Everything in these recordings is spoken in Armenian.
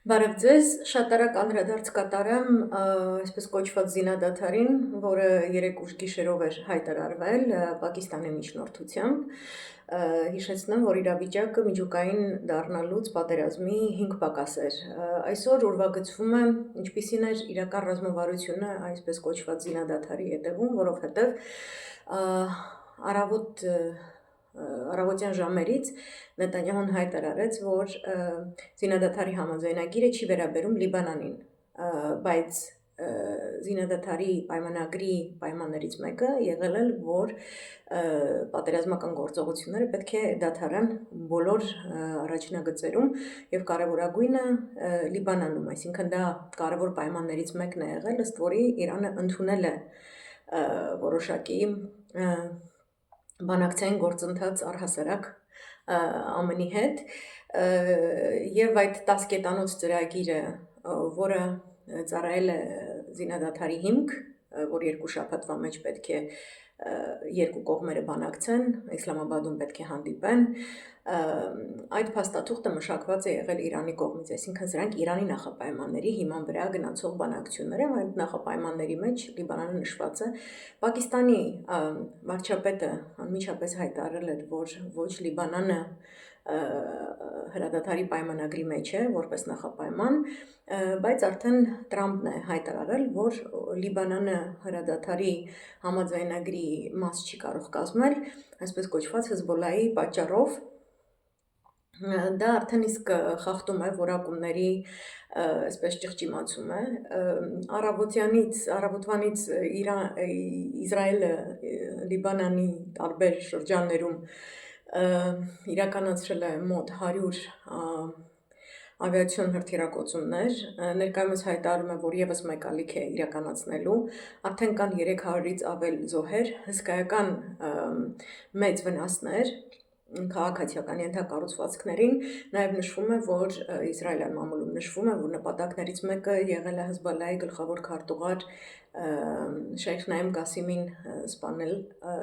Բարև ձեզ, շատ արագ անդրադարձ կատարեմ այսպես կոչված զինադադարին, որը երեկ ուշ գիշերով էր հայտարարվել Պակիստանի միջնորդությամբ։ Հիշեցնեմ, որ իրավիճակը միջուկային դառնալուց պատերազմի 5 պակաս էր։ Այսօր ուրվագծվում է ինչպիսին էր իրական ռազմավարությունը այսպես կոչված զինադադարի հետևում, որովհետև առավոտյան ժամերից Նետանյահուն հայտարարեց, որ զինադադարի համաձայնագիրը չի վերաբերում Լիբանանին, բայց զինադադարի պայմանագրի պայմաններից մեկը եղել է, որ պատերազմական գործողությունները պետք է դադարեն բոլոր առաջնագծերում եւ կարեւորագույնը Լիբանանում, այսինքն դա կարևոր պայմաններից մեկն է եղել, ըստ որի Իրանը ընդունել է որոշակի բանակցային գործընթաց առհասարակ ԱՄՆ-ի հետ եւ այդ 10 կետանոց ծրագիրը, որը ծառայել է զինադադարի հիմք, որ 2 շաբաթվա մեջ պետք է երկու կողմերը բանակցեն, Իսլամաբադում պետք է հանդիպեն, այդ փաստաթուղթը մշակված է եղել Իրանի կողմից, այսինքն սրանք Իրանի նախապայմանների հիման վրա գնացող բանակցություններ են, այդ նախապայմանների մեջ Լիբանանը նշված է։ Պակիստանի վարչապետը անմիջապես հայտարարել էր, որ ոչ Լիբանանը հրադադարի պայմանագրի մեջ է, որպես նախապայման, բայց արդեն Տրամպն է հայտարարել, որ Լիբանանը հրադադարի համաձայնագրի մաս չի կարող կազմել, այսպես կոչված Հեզբոլլահի պատճառով, դա արդեն իսկ խախտում է որակումների այսպես ճղճիմացում է, առավոտվանից Իսրայելը Լիբանանի տարբեր շրջաններում իրականացրել է մոտ 100 ավիացիոն հրթիռակոծումներ, ներկայումս հայտարարում է, որ եւս մեկ ալիք է իրականացնելու, արդեն կան 300-ից ավել զոհեր, հսկայական մեծ վնասներ քաղաքացիական ենթակառուցվածքներին, նաև նշվում է, որ Իսրայելյան մամուլում նշվում է, որ նպատակներից մեկը եղել է Հեզբոլլահի գլխավոր քարտուղար Շեյխ Նաիմ Կասիմին սպանել,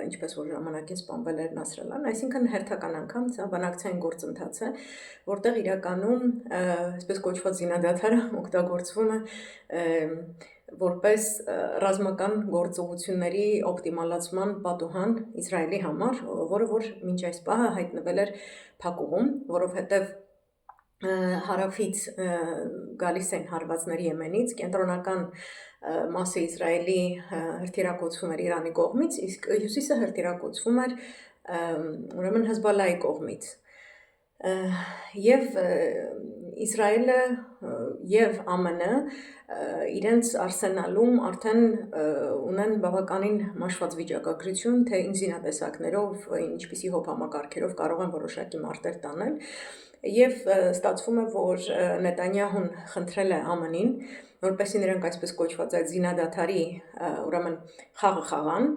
ինչպես որ ժամանակին սպանվել էր Նասրալլահն, այսինքն հերթական անգամ սա բանակցային գործընթաց է, որտեղ իրականում այսպես կոչված զինադադարը օգտագործվում է որպես ռազմական գործողությունների օպտիմալացման պատուհան Իսրայելի համար, որը որ մինչ այս պահը հայտնվել էր փակուղում, որովհետև հարավից գալիս են հարվածներ Եմենից, կենտրոնական մասը Իսրայելի հրթիռակոծվում էր Իրանի կողմից, իսկ հյուսիսը հրթիռակոծվում էր ուրեմն Հեզբոլլահի կողմից։ Եվ Իսրայելը եւ ԱՄՆ-ը իրենց արսենալում արդեն ունեն բավականին մաշված վիճակագրություն, թե ինչ զինատեսակներով, ինչպիսի հոբհամակարգերով կարող են որոշակի մարտեր տանել, եւ ստացվում է, որ Նետանյահուն խնդրել է ԱՄՆ-ին, որպեսզի նրանք այսպես կոչված այդ զինադադարի ուրեմն խաղը խաղան,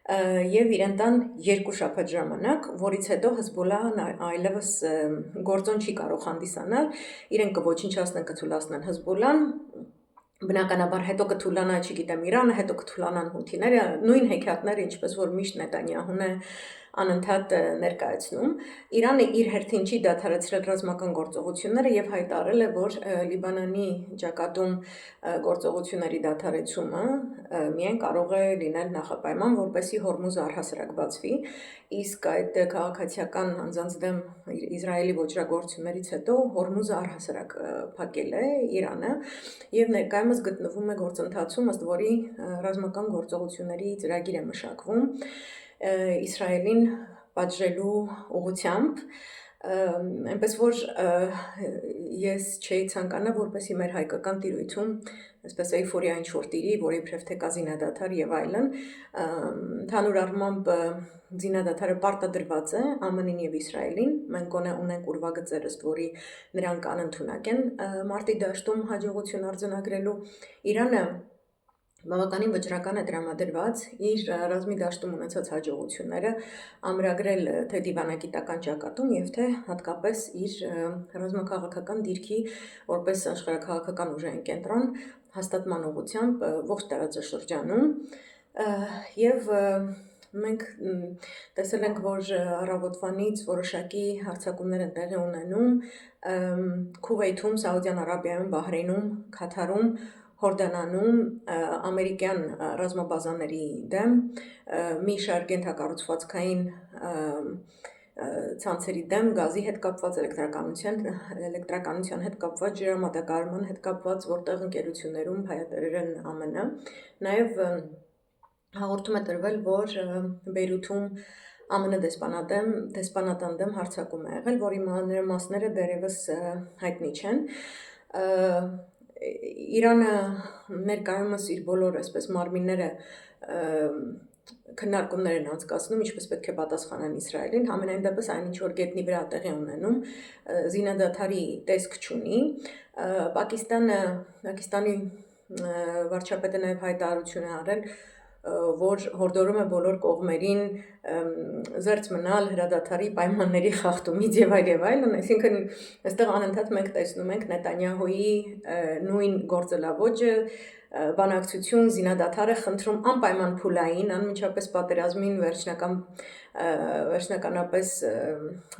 եւ իրեն տան 2 շաբաթ ժամանակ, որից հետո Հեզբոլլահն այլևս գործոն չի կարող հանդիսանալ, իրենք կոչնչացնեն, կթուլացնեն Հեզբոլլահն, բնականաբար հետո կթուլանա, չգիտեմ, Իրանը, հետո կթուլանան հութիները, նույն հեքիաթները, ինչպես որ միշտ Նետանյահուն է անընդհատ ներկայացնում։ Իրանը իր հերթին չի դադարեցրել ռազմական գործողությունները եւ հայտարարել է, որ Լիբանանի ճակատում գործողությունների դադարեցումը միայն կարող է լինել նախապայման, որպեսզի Հորմուզը առհասարակ բացվի, իսկ այդ քաղաքացիական անձանց դեմ Իսրայելի ոճրագործություններից հետո Հորմուզը առհասարակ փակել է Իրանը եւ ներկայումս գտնվում է գործընթացում, ըստ որի ռազմական գործողությունների ծրագիր է մշակվում Իսրայելին պատժելու ուղղությամբ, այնպես որ ես չէի ցանկանա, որպեսզի մեր հայկական տիրույթում այսպես էյֆորիա ինչ-որ տիրի, որ իբրև թե կա զինադադար եւ այլն, ընդհանուր առմամբ զինադադարը պարտադրված է ԱՄՆ-ին եւ Իսրայելին, մենք գոնե ունենք ուրվագծեր, ըստ որի նրանք անընդունակ են մարտի դաշտում հաջողություն արձանագրելու, Իրանը բավականին վճռական է տրամադրված իր ռազմի դաշտում ունեցած հաջողությունները ամրագրել թե դիվանագիտական ճակատում եւ թե հատկապես իր ռազմաքաղաքական դիրքի որպես աշխարհաքաղաքական ուժային կենտրոն հաստատման ուղղությամբ ողջ տարածաշրջանում եւ մենք տեսել ենք, որ առավոտվանից որոշակի հարձակումներ են տեղի ունենում Քուվեյթում, Սաուդյան Արաբիայում, Բահրեյնում, Քաթարում, Հորդանանում ամերիկյան ռազմաբազաների դեմ, մի շարք ենթակառուցվածքային ցանցերի դեմ, գազի հետ կապված, էլեկտրականության հետ կապված, ջրամատակարարման հետ կապված, որտեղ ընկերություններում հայտարարել են ԱՄՆ-ը, նաև հաղորդում է տրվել, որ Բեյրութում ԱՄՆ դեսպանատան դեմ հարձակում է եղել, որի մանրամասները դեռևս հայտնի չեն։ Իրանը ներկայումս իր բոլոր այսպես մարմինները քննարկումներ են անցկացնում, ինչպես պետք է պատասխանեն Իսրայելին, համենայն դեպս այն ինչ որ գետնի վրա տեղի ունենում, զինադադարի տեսք չունի։ Պակիստանի վարչապետը նաև հայտարարություն է արել, որ հորդորում է բոլոր կողմերին զերծ մնալ հրադադարի պայմանների խախտումից եւ այլն, այսինքն այստեղ անընդհատ մենք տեսնում ենք Նետանյահուի նույն գործելավոճը, բանակցություն, զինադադար է խնդրում անպայման փուլային, անմիջապես պատերազմին վերջնականապես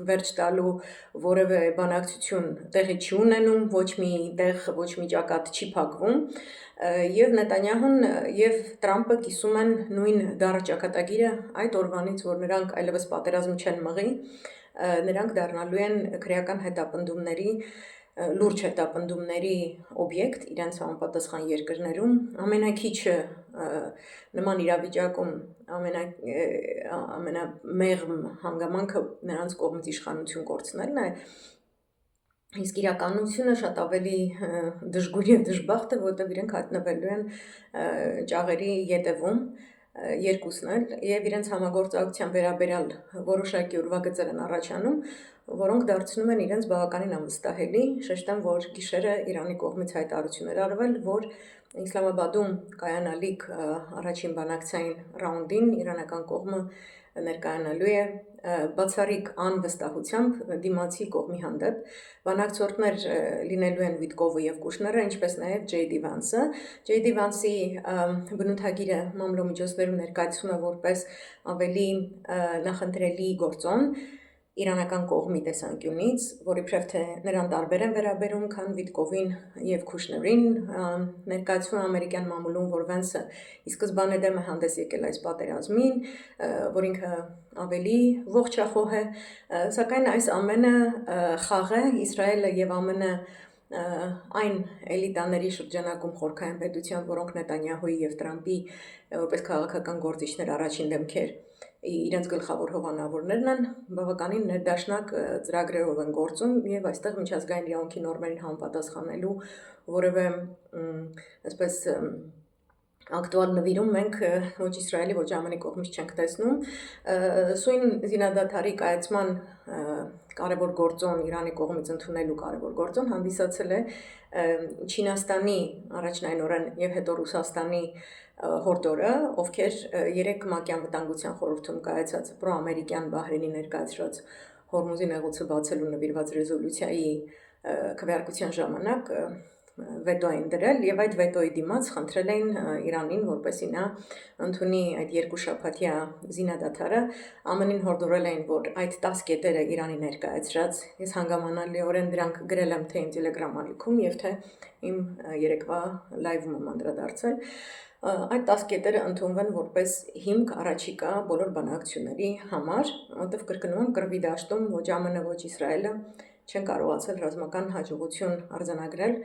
վերջ տալու որևէ բանակցություն տեղի չի ունենում, ոչ մի տեղ, ոչ մի ճակատ չի փակվում, եւ Նետանյահուն եւ Տրամպը կիսում են նույն դառը ճակատագիրը այդ օրվանից, որ նրանք այլևս պատերազմ չեն մղի, նրանք դառնալու են քրեական հետապնդումների լուրջ հետապնդումների օբյեկտ իրենց համապատասխան երկրներում, ամենաքիչը նման իրավիճակում ամենամեղմ հանգամանքը նրանց կողմից իշխանություն կորցնելն է, իսկ իրականությունը շատ ավելի դժգույր եւ դժբախտ է, որտեղ իրենք հայտնվելու են ճաղերի ետևում երկուսն էլ եւ իրենց համագործակցության վերաբերյալ որոշակի ուրվագծեր են առաջանում, որոնք դարձնում են իրենց բավականին անվստահելի, շեշտեմ, որ գիշերը Իրանի կողմից հայտարարություններ արվել, որ Իսլամաբադում կայանալիք առաջին բանակցային ռաունդին իրանական կողմը ներկայանալու է բացառիկ անվստահությամբ դիմացի կողմի հանդեպ, բանակցորդներ լինելու են Վիտկովը եւ Կուշները, ինչպես նաեւ Ջեյդի Վանսը։ Ջեյդի Վանսի բնութագիրը մամլոմիջոցներում ներկայացվում է որպես ավելի նախընտրելի գործոն իրանական կողմի տեսանկյունից, որ իբրև թե նրան տարբեր են վերաբերում, քան Վիտկովին եւ Քուշներին, ներկայացվում ամերիկյան մամուլում, որ Վենսը ի սկզբանե դեմ է հանդես եկել այս պատերազմին, որ ինքը ավելի ողջախոհ է, սակայն այս ամենը խաղ է, Իսրայելը եւ ԱՄՆ այն էլիտաների շրջանակում խորքային պետության, որոնք Նետանյահուի եւ Տրամպի որպես քաղաքական գործիչներ առաջին դեմքեր իրենց գլխավոր հովանավորներն են, բավականին ներդաշնակ ծրագրերով են գործում եւ այստեղ միջազգային իրավունքի նորմերին համապատասխանելու որևէ այսպես ակտուալ նվիրում մենք ոչ Իսրայելի, ոչ ԱՄՆ-ի կողմից չենք տեսնում։ Սույն զինադադարի կայացման կարևոր գործոն Իրանի կողմից ընդունելու կարևոր գործոն հանդիսացել է Չինաստանի առաջնայինորեն եւ հետո Ռուսաստանի հորդորը, ովքեր 3 ՄԱԿ-ի անվտանգության խորհրդում կայացած պրոամերիկյան Բահրեյնի ներկայացրած Հորմուզի նեղուցը բացելու նվիրված ռեզոլյուցիայի քվեարկության ժամանակ վետո էին դրել եւ այդ վետոյի դիմաց խնդրել էին Իրանին, որպեսզի նա ընդունի այդ 2 շաբաթյա զինադադարը, ԱՄՆ-ին հորդորել էին, որ այդ 10 կետերը Իրանի ներկայացրած, ես հանգամանալիորեն դրանք գրել եմ թե իմ Telegram ալիքում եւ թե իմ երեկվա լայվում եմ անդրադարձել, այդ 10 կետերը ընդունվեն որպես հիմք առաջիկա բոլոր բանակցությունների համար, որտեղ կրկնում եմ կռվի դաշտում ոչ ԱՄՆ, ոչ Իսրայելը չեն կարողացել ռազմական հաջողություն արձանագրել,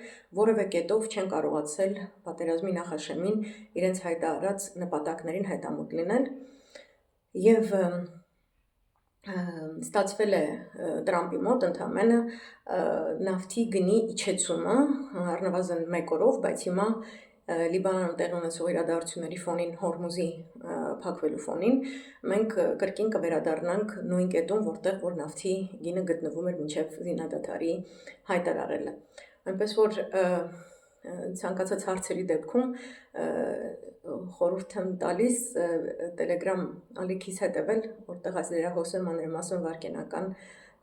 որևէ կետով չեն կարողացել պատերազմի նախաշեմին իրենց հայտարարած նպատակներին հետամուտ լինել եւ ստացվել է Տրամպի մոտ ընդամենը նավթի գնի իջեցումը առնվազն 1 օրով, բայց հիմա Լիբանանում տեղի ունեցող իրադարձությունների ֆոնին, Հորմուզի փակվելու ֆոնին, մենք կրկին կվերադառնանք նույն կետում, որտեղ որ նավթի գինը գտնվում էր մինչև զինադադարի հայտարարելը։ Այնպես որ ցանկացած հարցերի դեպքում խորհուրդ եմ տալիս Telegram ալիքից հետևել, որտեղ այս լրահոսը մանրամասն վարքենական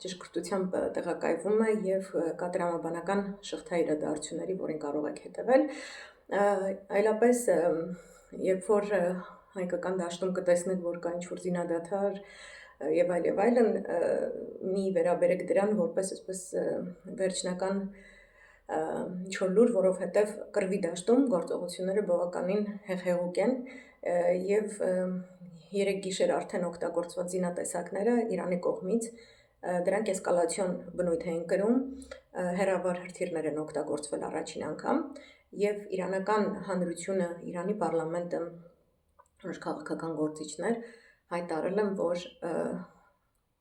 ճշգրտությամբ տեղակայվում է եւ կա տրամաբանական շղթա իրադարձությունների, որին կարող եք հետևել։ Այլապես երբ որ հայկական դաշտում կտեսնեք, որ կա ինչ-որ զինադադար եւ այլն, մի վերաբերեք դրան որպես այսպես վերջնական ինչ-որ լուր, որովհետեւ կռվի դաշտում գործողությունները բավականին հեղեղուկ են եւ 3 գիշեր արդեն օգտագործված զինատեսակները Իրանի կողմից դրանք էսկալացիոն բնույթ էին կրում, հեռավար հրթիռներ են օգտագործվել առաջին անգամ եւ իրանական հանրությունը, Իրանի պարլամենտը, որոշ քաղաքական գործիչներ հայտարարել են, որ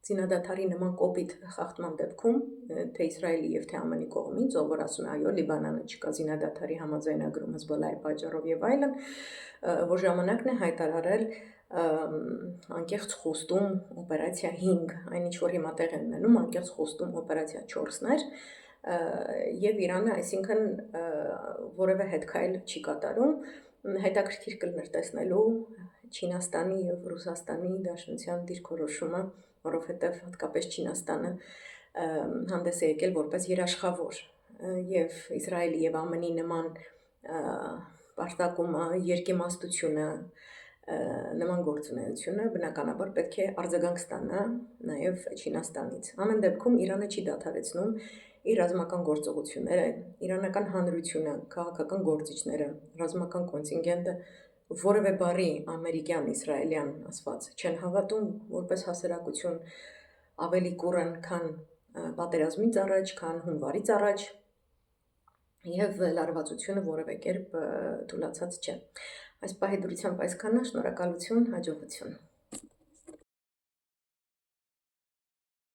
զինադադարի նման կոպիտ խախտման դեպքում, թե Իսրայելի եւ թե ԱՄՆ-ի կողմից, ով որ ասում է այո, Լիբանանը չկա զինադադարի համաձայնագրում Հեզբոլլահի պատճառով եւ այլն, որ ժամանակն է հայտարարել անկեղծ խոստում օպերացիա 5, այն ինչ որ հիմա տեղ են ունենում, անկեղծ խոստում օպերացիա 4-ներ, եւ Իրանը, այսինքն որևէ հետքայլ չի կատարում, հետաքրքիր կլներ տեսնելու Չինաստանի եւ Ռուսաստանի Դաշնության դիրքորոշումը, որովհետեւ հատկապես Չինաստանը հանդես է եկել որպես երաշխավոր եւ Իսրայելի եւ ԱՄՆ-ի նման պարտակումը, երկիմաստությունը, նման գործունեությունը բնականաբար պետք է արձագանք ստանա նաեւ Չինաստանից։ Ամեն դեպքում Իրանը չի դադարեցնում իր ռազմական գործողությունները, իրանական հանրությունը, քաղաքական գործիչները, ռազմական կոնտինգենտը որևէ բառի ամերիկյան, իսրայելյան ասված չեն հավատում, որպես հասարակություն ավելի կուրն, քան պատերազմից առաջ, քան հունվարից առաջ եւ լարվածությունը որևէ կերպ թուլացած չէ։ Այս պահի դրությամբ այսքանը, շնորհակալություն, հաջողություն։